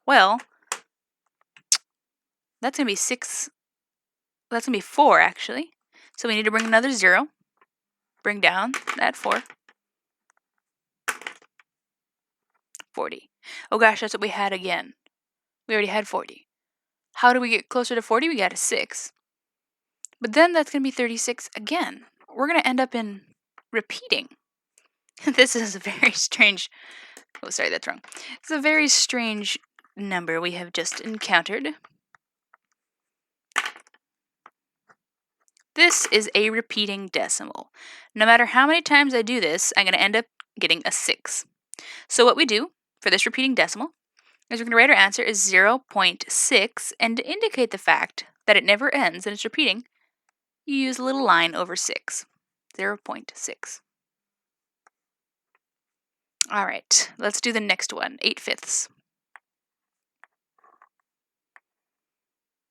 Well, that's going to be 6. That's going to be 4, actually. So we need to bring another 0. Bring down that 4. 40. Oh gosh, that's what we had again. We already had 40. How do we get closer to 40? We got a 6. But then that's going to be 36 again. We're going to end up in repeating. This is a very strange... Oh, sorry, that's wrong. It's a very strange number we have just encountered. This is a repeating decimal. No matter how many times I do this, I'm going to end up getting a 6. So what we do for this repeating decimal is we're going to write our answer as 0.6, and to indicate the fact that it never ends and it's repeating, you use a little line over 6. 0.6. All right, let's do the next one, 8/5.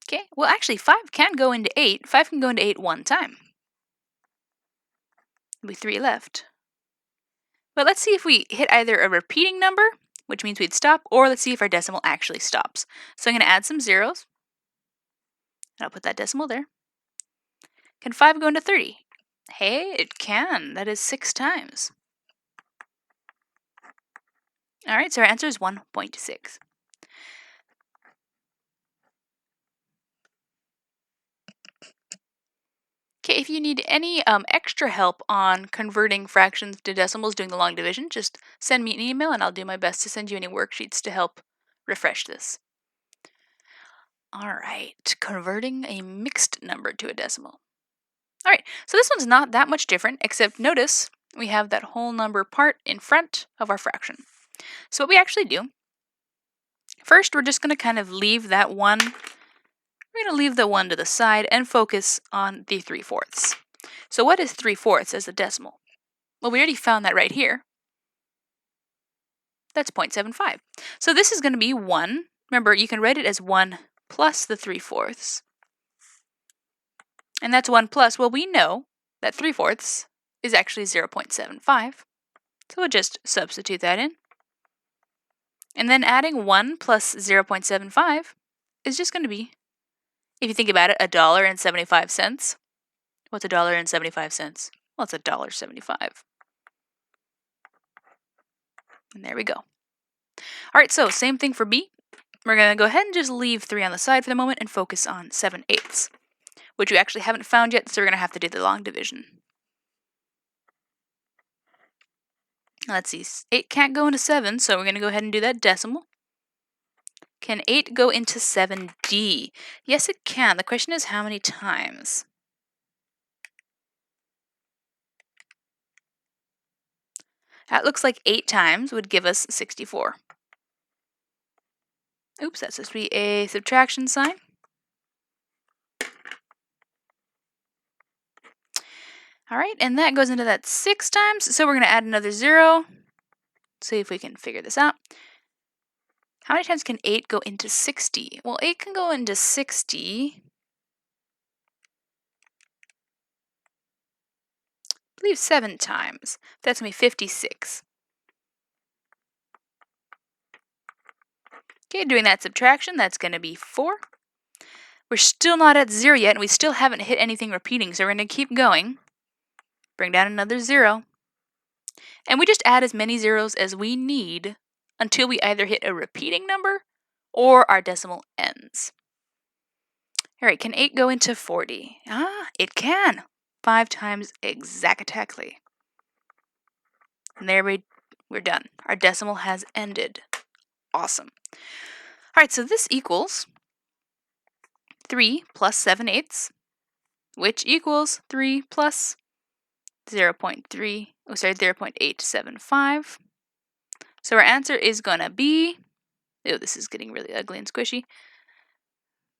Okay, well actually 5 can go into 8. 5 can go into 8 one time. There'll be 3 left. But let's see if we hit either a repeating number, which means we'd stop, or let's see if our decimal actually stops. So I'm going to add some zeros, and I'll put that decimal there. Can 5 go into 30? Hey, it can. That is 6 times. All right, so our answer is 1.6. Okay, if you need any extra help on converting fractions to decimals doing the long division, just send me an email and I'll do my best to send you any worksheets to help refresh this. All right, converting a mixed number to a decimal. All right, so this one's not that much different, except notice we have that whole number part in front of our fraction. So what we actually do, first we're just going to kind of leave that 1. We're going to leave the 1 to the side and focus on the 3/4. So what is 3/4 as a decimal? Well, we already found that right here. That's 0.75. So this is going to be 1. Remember, you can write it as 1 plus the 3/4. And that's 1 plus, well, we know that 3/4 is actually 0.75. So we'll just substitute that in. And then adding 1 plus 0.75 is just going to be, if you think about it, $1.75. What's $1.75? Well, it's $1.75. And there we go. All right, so same thing for B. We're going to go ahead and just leave 3 on the side for the moment and focus on 7/8, which we actually haven't found yet, so we're going to have to do the long division. Let's see, 8 can't go into 7, so we're going to go ahead and do that decimal. Can 8 go into 7D? Yes, it can. The question is how many times? That looks like 8 times would give us 64. Oops, that's supposed to be a subtraction sign. All right, and that goes into that 6 times, so we're going to add another 0. See if we can figure this out. How many times can 8 go into 60? Well, 8 can go into 60. I believe 7 times. That's going to be 56. Okay, doing that subtraction, that's going to be 4. We're still not at 0 yet, and we still haven't hit anything repeating, so we're going to keep going. Bring down another 0. And we just add as many zeros as we need until we either hit a repeating number or our decimal ends. All right, can 8 go into 40? It can. 5 times exactly. And there we're done. Our decimal has ended. Awesome. All right, so this equals 3 plus 7/8, which equals 3 plus 0.875. So our answer is going to be, oh, this is getting really ugly and squishy,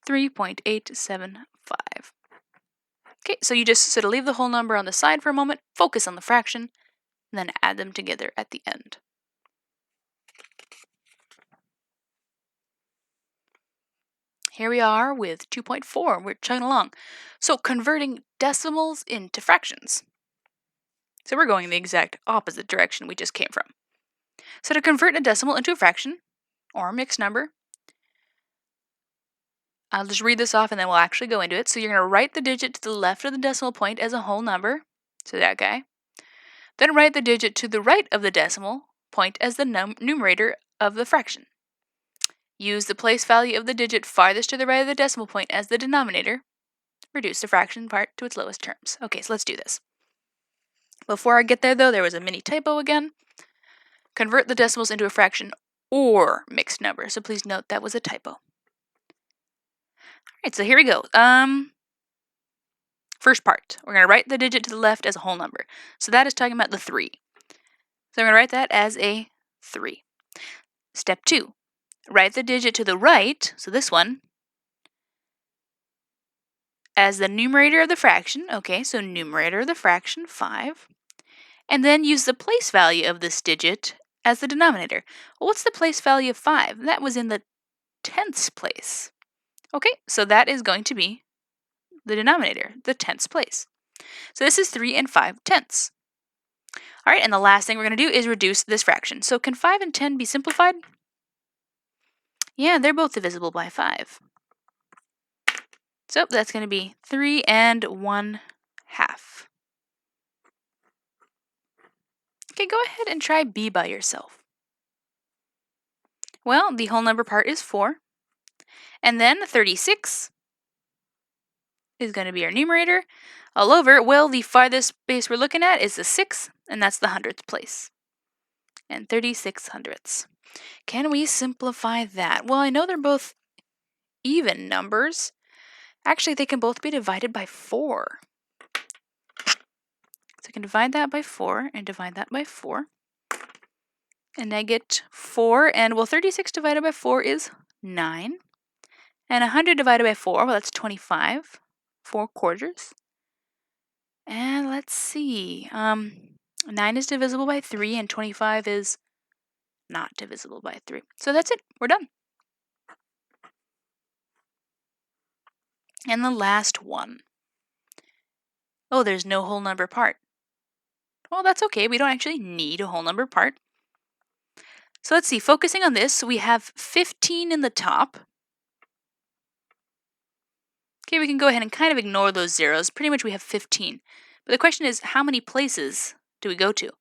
3.875. Okay, so you just sort of leave the whole number on the side for a moment, focus on the fraction, and then add them together at the end. Here we are with 2.4. We're chugging along. So converting decimals into fractions. So we're going the exact opposite direction we just came from. So to convert a decimal into a fraction, or a mixed number, I'll just read this off and then we'll actually go into it. So you're going to write the digit to the left of the decimal point as a whole number, so that guy. Then write the digit to the right of the decimal point as the numerator of the fraction. Use the place value of the digit farthest to the right of the decimal point as the denominator. Reduce the fraction part to its lowest terms. Okay, so let's do this. Before I get there, though, there was a mini typo again. Convert the decimals into a fraction or mixed number. So please note that was a typo. Alright, so here we go. First part, we're going to write the digit to the left as a whole number. So that is talking about the 3. So I'm going to write that as a 3. Step 2, write the digit to the right, so this one, as the numerator of the fraction. Okay, so numerator of the fraction, 5. And then use the place value of this digit as the denominator. Well, what's the place value of 5? That was in the tenths place. Okay, so that is going to be the denominator, the tenths place. So this is 3 and 5 tenths. All right, and the last thing we're going to do is reduce this fraction. So can 5 and 10 be simplified? Yeah, they're both divisible by 5. So that's going to be 3 and 1/2. Okay, go ahead and try B by yourself. Well, the whole number part is 4. And then 36 is going to be our numerator. All over, well, the farthest base we're looking at is the 6, and that's the hundredths place. And 36 hundredths. Can we simplify that? Well, I know they're both even numbers. Actually, they can both be divided by 4. So I can divide that by 4 and divide that by 4. And I get 4, and well, 36 divided by 4 is 9. And 100 divided by 4, well, that's 25. 4 quarters. And let's see. 9 is divisible by 3, and 25 is not divisible by 3. So that's it. We're done. And the last one. Oh, there's no whole number part. Well, that's okay. We don't actually need a whole number part. So let's see. Focusing on this, we have 15 in the top. Okay, we can go ahead and kind of ignore those zeros. Pretty much we have 15. But the question is, how many places do we go to?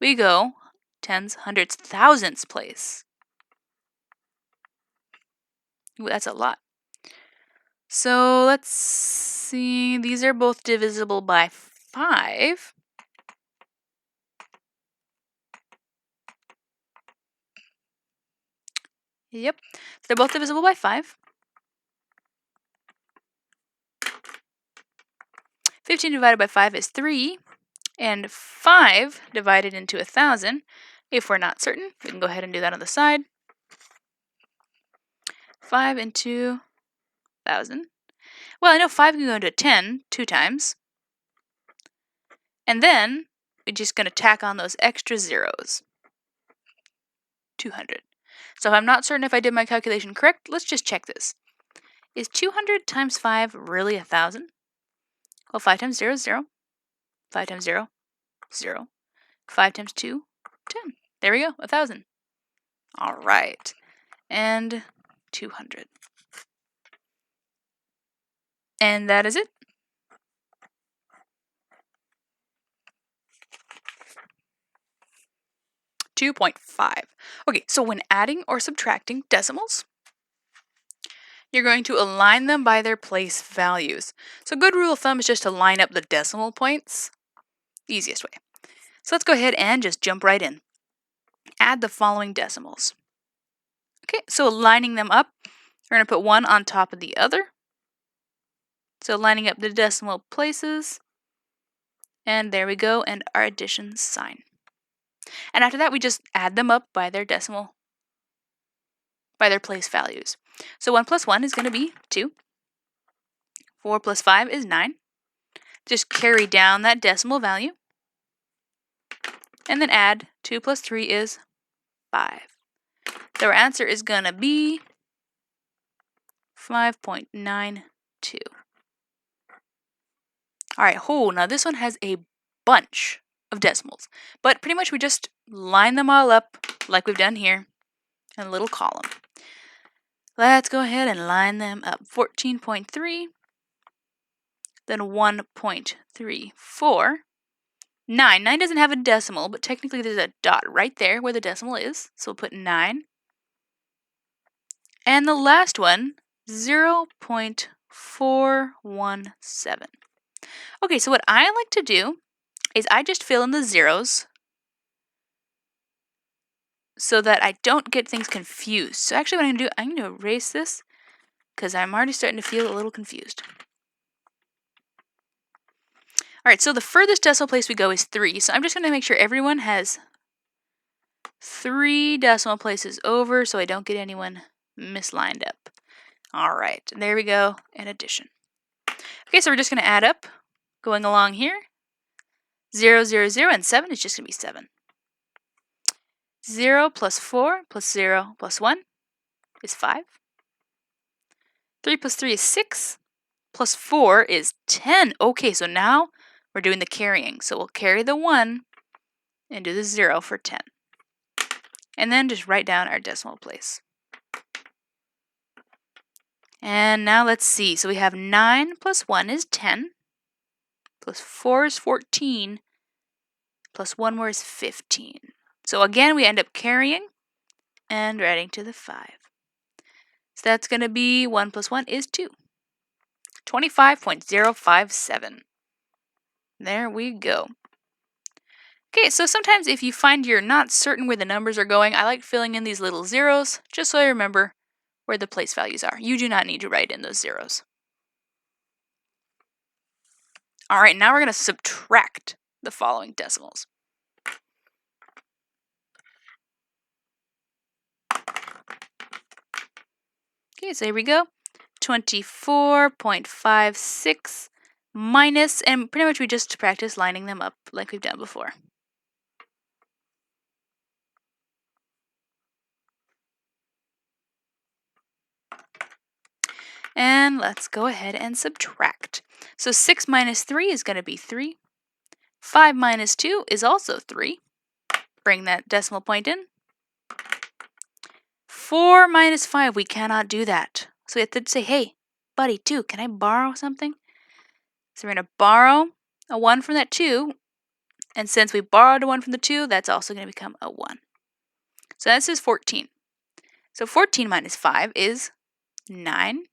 We go tens, hundreds, thousandths place. Ooh, that's a lot. So let's see. These are both divisible by 5. Yep, they're both divisible by 5. 15 divided by 5 is 3, and 5 divided into 1,000. If we're not certain, we can go ahead and do that on the side. 5 into 1,000. Well, I know 5 can go into 10 2 times. And then we're just going to tack on those extra zeros. 200. So if I'm not certain if I did my calculation correct, let's just check this. Is 200 times 5 really 1,000? Well, 5 times 0 is 0. 5 times 0, 0. 5 times 2, 10. There we go, 1,000. All right. And 200. And that is it. .5. Okay, so when adding or subtracting decimals, you're going to align them by their place values. So a good rule of thumb is just to line up the decimal points. Easiest way. So let's go ahead and just jump right in. Add the following decimals. Okay, so lining them up, we're going to put one on top of the other. So lining up the decimal places. And there we go, and our addition sign. And after that, we just add them up by their decimal, by their place values. So 1 plus 1 is going to be 2. 4 plus 5 is 9. Just carry down that decimal value. And then add 2 plus 3 is 5. So our answer is going to be 5.92. All right, now this one has a bunch of decimals, but pretty much we just line them all up like we've done here in a little column. Let's go ahead and line them up. 14.3, then 1.34. 9. 9 doesn't have a decimal, but technically there's a dot right there where the decimal is. So we'll put 9. And the last one, 0.417. Okay, so what I like to do is I just fill in the zeros so that I don't get things confused. So actually what I'm going to do, I'm going to erase this because I'm already starting to feel a little confused. All right, so the furthest decimal place we go is 3. So I'm just going to make sure everyone has 3 decimal places over so I don't get anyone mislined up. All right, there we go, and addition. Okay, so we're just going to add up, going along here. 0, 0, 0, and 7 is just going to be 7. 0 plus 4 plus 0 plus 1 is 5. 3 plus 3 is 6. Plus 4 is 10. Okay, so now we're doing the carrying. So we'll carry the 1 and do the 0 for 10. And then just write down our decimal place. And now let's see. So we have 9 plus 1 is 10. Plus 4 is 14. Plus 1 more is 15. So again, we end up carrying and adding to the 5. So that's going to be 1 plus 1 is 2. 25.057. There we go. Okay, so sometimes if you find you're not certain where the numbers are going, I like filling in these little zeros just so I remember where the place values are. You do not need to write in those zeros. All right, now we're going to subtract the following decimals. Okay, so here we go. 24.56 minus, and pretty much we just practice lining them up like we've done before. And let's go ahead and subtract. So 6 minus 3 is going to be 3. 5 minus 2 is also 3. Bring that decimal point in. 4 minus 5, we cannot do that. So we have to say, hey, buddy, 2, can I borrow something? So we're going to borrow a 1 from that 2. And since we borrowed a 1 from the 2, that's also going to become a 1. So this is 14. So 14 minus 5 is 9.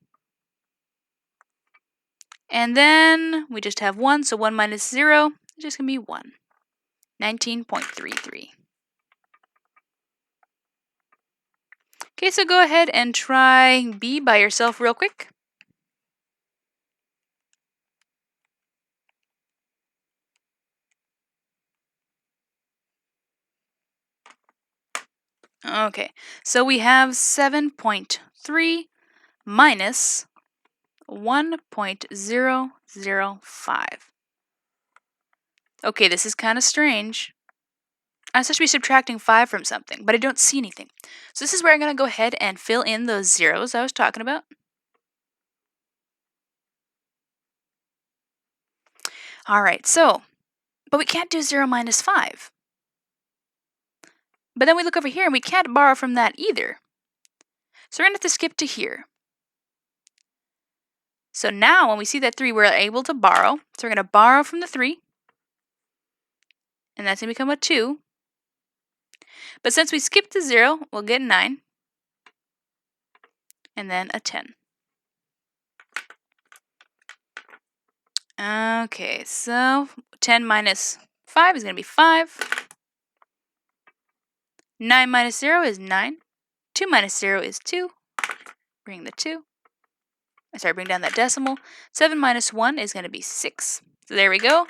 And then we just have 1, so 1 minus 0 is just going to be 1. 19.33. Okay, so go ahead and try B by yourself real quick. Okay, so we have 7.3 minus 1.005. Okay, this is kind of strange. I'm supposed to be subtracting 5 from something, but I don't see anything. So this is where I'm going to go ahead and fill in those zeros I was talking about. All right, so, but we can't do 0 minus 5. But then we look over here and we can't borrow from that either. So we're going to have to skip to here. So now when we see that 3, we're able to borrow. So we're going to borrow from the 3. And that's going to become a 2. But since we skipped the 0, we'll get 9. And then a 10. Okay, so 10 minus 5 is going to be 5. 9 minus 0 is 9. 2 minus 0 is 2. Bring the 2. Bring down that decimal. 7 minus 1 is going to be 6. So there we go.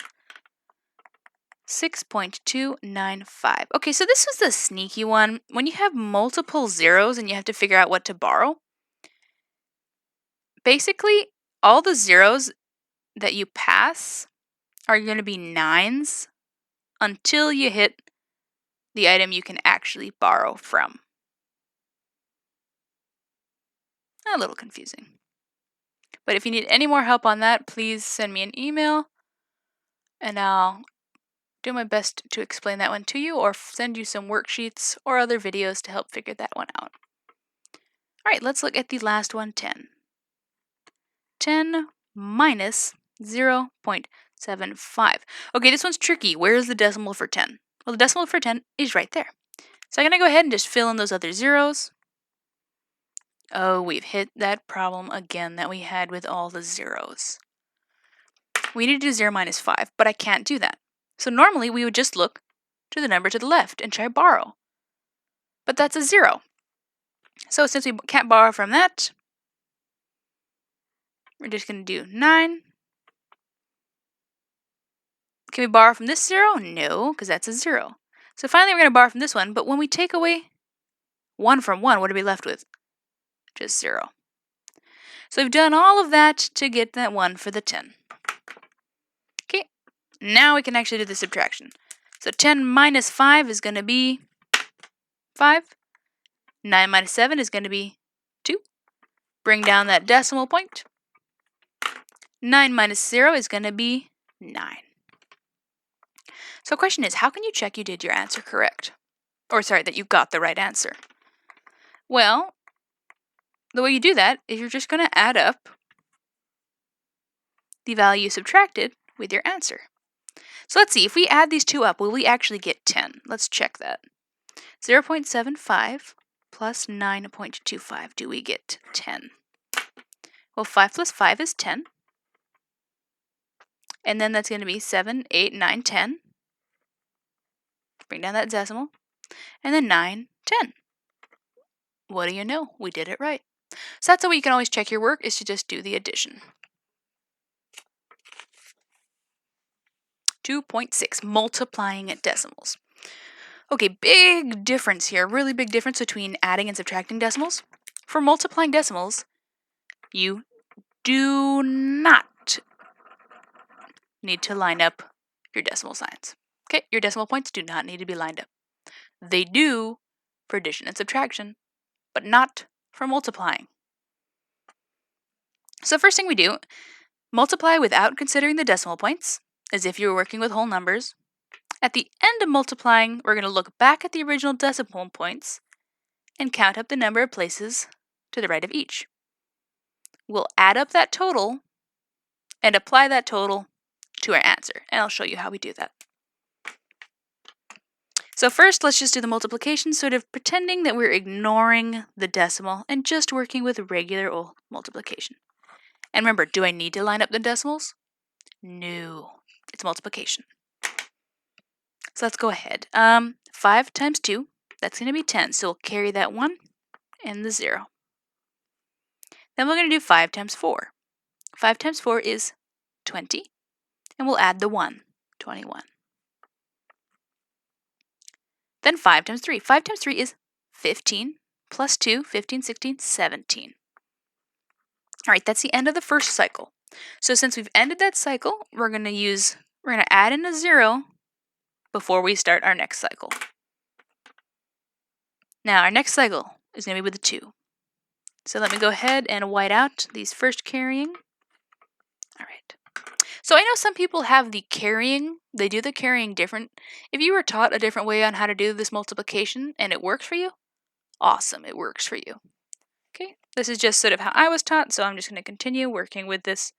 6.295. Okay, so this was the sneaky one. When you have multiple zeros and you have to figure out what to borrow, basically all the zeros that you pass are going to be 9s until you hit the item you can actually borrow from. A little confusing. But if you need any more help on that, please send me an email and I'll do my best to explain that one to you or send you some worksheets or other videos to help figure that one out. All right, let's look at the last one, 10. 10 minus 0.75. Okay, this one's tricky. Where is the decimal for 10? Well, the decimal for 10 is right there. So I'm going to go ahead and just fill in those other zeros. Oh, we've hit that problem again that we had with all the zeros. We need to do 0 minus 5, but I can't do that. So normally we would just look to the number to the left and try borrow. But that's a 0. So since we can't borrow from that, we're just going to do 9. Can we borrow from this 0? No, because that's a 0. So finally we're going to borrow from this one, but when we take away 1 from 1, what are we left with? Just 0. So we've done all of that to get that 1 for the 10. Okay, now we can actually do the subtraction. So 10 minus 5 is going to be 5. 9 minus 7 is going to be 2. Bring down that decimal point. 9 minus 0 is going to be 9. So the question is, how can you check you did your answer correct? Or sorry, that you got the right answer? Well, the way you do that is you're just going to add up the value you subtracted with your answer. So let's see, if we add these two up, will we actually get 10? Let's check that. 0.75 plus 9.25, do we get 10? Well, 5 plus 5 is 10. And then that's going to be 7, 8, 9, 10. Bring down that decimal. And then 9, 10. What do you know? We did it right. So that's how you can always check your work, is to just do the addition. 2.6, multiplying at decimals. Okay, big difference here, really big difference between adding and subtracting decimals. For multiplying decimals, you do not need to line up your decimal signs. Okay, your decimal points do not need to be lined up. They do for addition and subtraction, but not for multiplying. So the first thing we do, multiply without considering the decimal points, as if you were working with whole numbers. At the end of multiplying, we're going to look back at the original decimal points and count up the number of places to the right of each. We'll add up that total and apply that total to our answer, and I'll show you how we do that. So first, let's just do the multiplication, sort of pretending that we're ignoring the decimal and just working with regular old multiplication. And remember, do I need to line up the decimals? No, it's multiplication. So let's go ahead. 5 times 2, that's going to be 10. So we'll carry that 1 and the 0. Then we're going to do 5 times 4. 5 times 4 is 20. And we'll add the 1, 21. Then 5 times 3. 5 times 3 is 15 plus 2, 15, 16, 17. All right, that's the end of the first cycle. So since we've ended that cycle, we're going to add in a 0 before we start our next cycle. Now, our next cycle is going to be with a 2. So let me go ahead and white out these first carrying. All right. So I know some people have the carrying, they do the carrying different. If you were taught a different way on how to do this multiplication and it works for you, awesome, it works for you. Okay, this is just sort of how I was taught, so I'm just going to continue working with this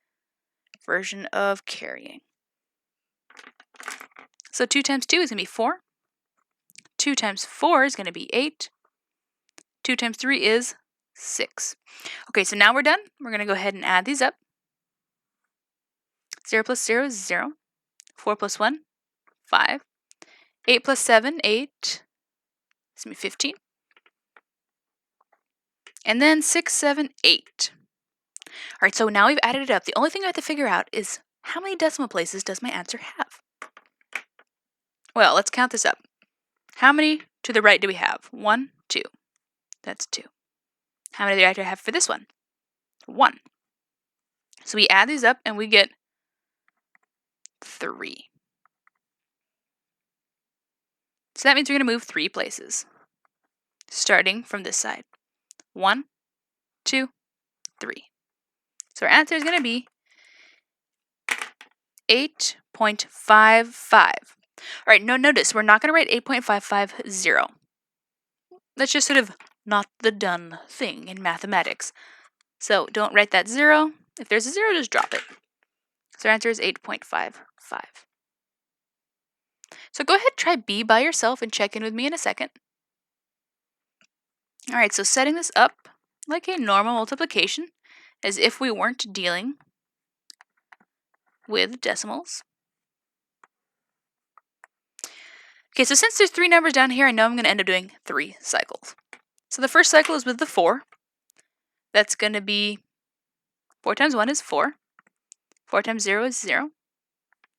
version of carrying. So 2 times 2 is going to be 4. 2 times 4 is going to be 8. 2 times 3 is 6. Okay, so now we're done. We're going to go ahead and add these up. 0 plus 0 is 0. 4 plus 1, 5. 8 plus 7, 8. It's going to be 15. And then 6, 7, 8. All right, so now we've added it up. The only thing I have to figure out is how many decimal places does my answer have? Well, let's count this up. How many to the right do we have? 1, 2. That's 2. How many do I have for this one? 1. So we add these up and we get 3. So that means we're going to move 3 places, starting from this side. 1, 2, 3. So our answer is going to be 8.55. All right, notice we're not going to write 8.550. Let's just sort of not the done thing in mathematics. So don't write that 0. If there's a 0, just drop it. So our answer is 8.55. So go ahead, try B by yourself and check in with me in a second. All right, so setting this up like a normal multiplication, as if we weren't dealing with decimals. Okay, so since there's 3 numbers down here, I know I'm going to end up doing 3 cycles. So the first cycle is with the 4. That's going to be 4 times 1 is 4. 4 times 0 is 0.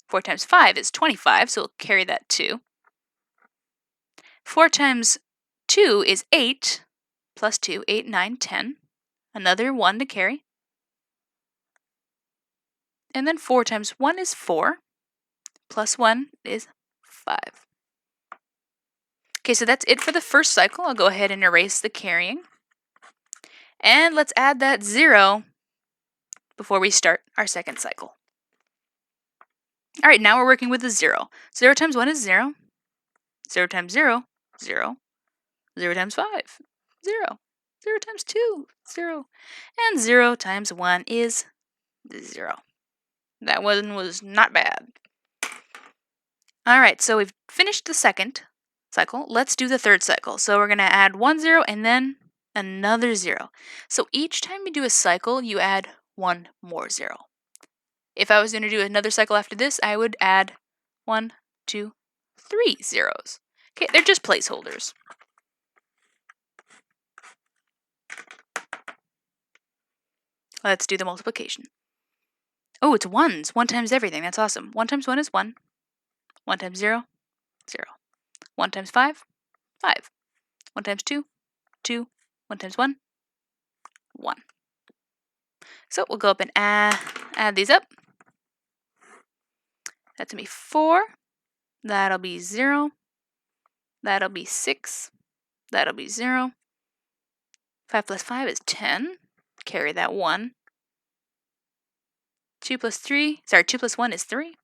4 times 5 is 25, so we'll carry that 2. 4 times 2 is 8, plus 2, 8, 9, 10. Another 1 to carry. And then 4 times 1 is 4, plus 1 is 5. Okay, so that's it for the first cycle. I'll go ahead and erase the carrying. And let's add that 0 before we start our second cycle. All right, now we're working with the 0. 0 times 1 is 0. 0 times 0, 0. 0 times 5, 0. 0 times 2, 0. And 0 times 1 is 0. That one was not bad. All right, so we've finished the second cycle. Let's do the third cycle. So we're going to add 1 0 and then another 0. So each time you do a cycle, you add 1 more 0. If I was going to do another cycle after this, I would add 1, 2, 3 zeros. Okay, they're just placeholders. Let's do the multiplication. Oh, it's ones. 1 times everything. That's awesome. 1 times 1 is 1. 1 times 0, 0. 1 times 5, 5. 1 times 2, 2. 1 times 1, 1. So we'll go up and add these up. That's going to be 4. That'll be 0. That'll be 6. That'll be 0. 5 plus 5 is 10. Carry that 1. 2 plus 1 is 3.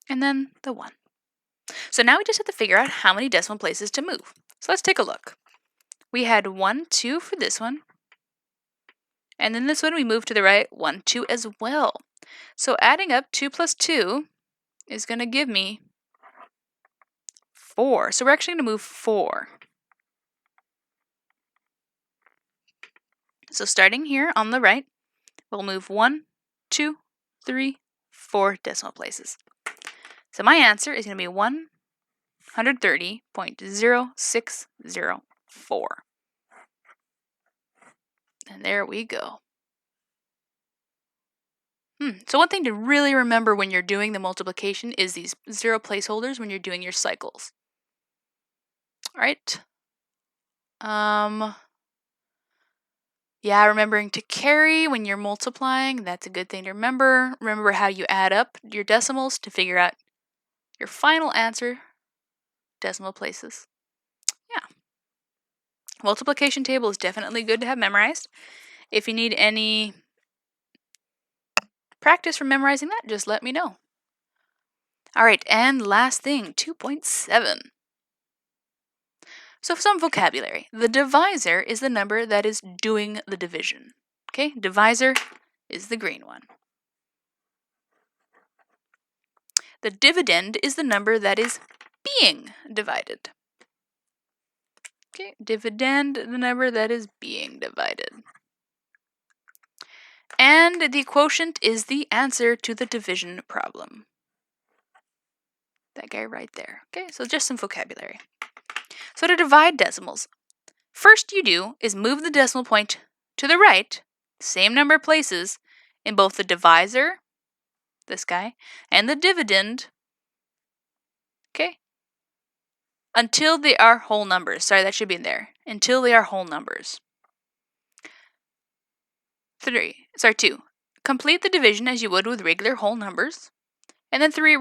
And then the 1. So now we just have to figure out how many decimal places to move. So let's take a look. We had 1, 2 for this one. And then this one we moved to the right 1, 2 as well. So adding up 2 plus 2 is going to give me 4. So we're actually going to move 4. So starting here on the right, we'll move 1, 2, 3, 4 decimal places. So my answer is going to be 130.0604. And there we go. So one thing to really remember when you're doing the multiplication is these 0 placeholders when you're doing your cycles. All right. Yeah, remembering to carry when you're multiplying, that's a good thing to remember. Remember how you add up your decimals to figure out your final answer, decimal places. Yeah. Multiplication table is definitely good to have memorized. If you need any practice from memorizing that, just let me know. All right, and last thing, 2.7. So some vocabulary. The divisor is the number that is doing the division. Okay, divisor is the green one. The dividend is the number that is being divided. Okay, dividend, the number that is being divided. And the quotient is the answer to the division problem. That guy right there. Okay, so just some vocabulary. So to divide decimals, first you do is move the decimal point to the right, same number of places, in both the divisor, this guy, and the dividend, okay, until they are whole numbers. Sorry, that should be in there. Until they are whole numbers. 2. Complete the division as you would with regular whole numbers. And then 3, we're going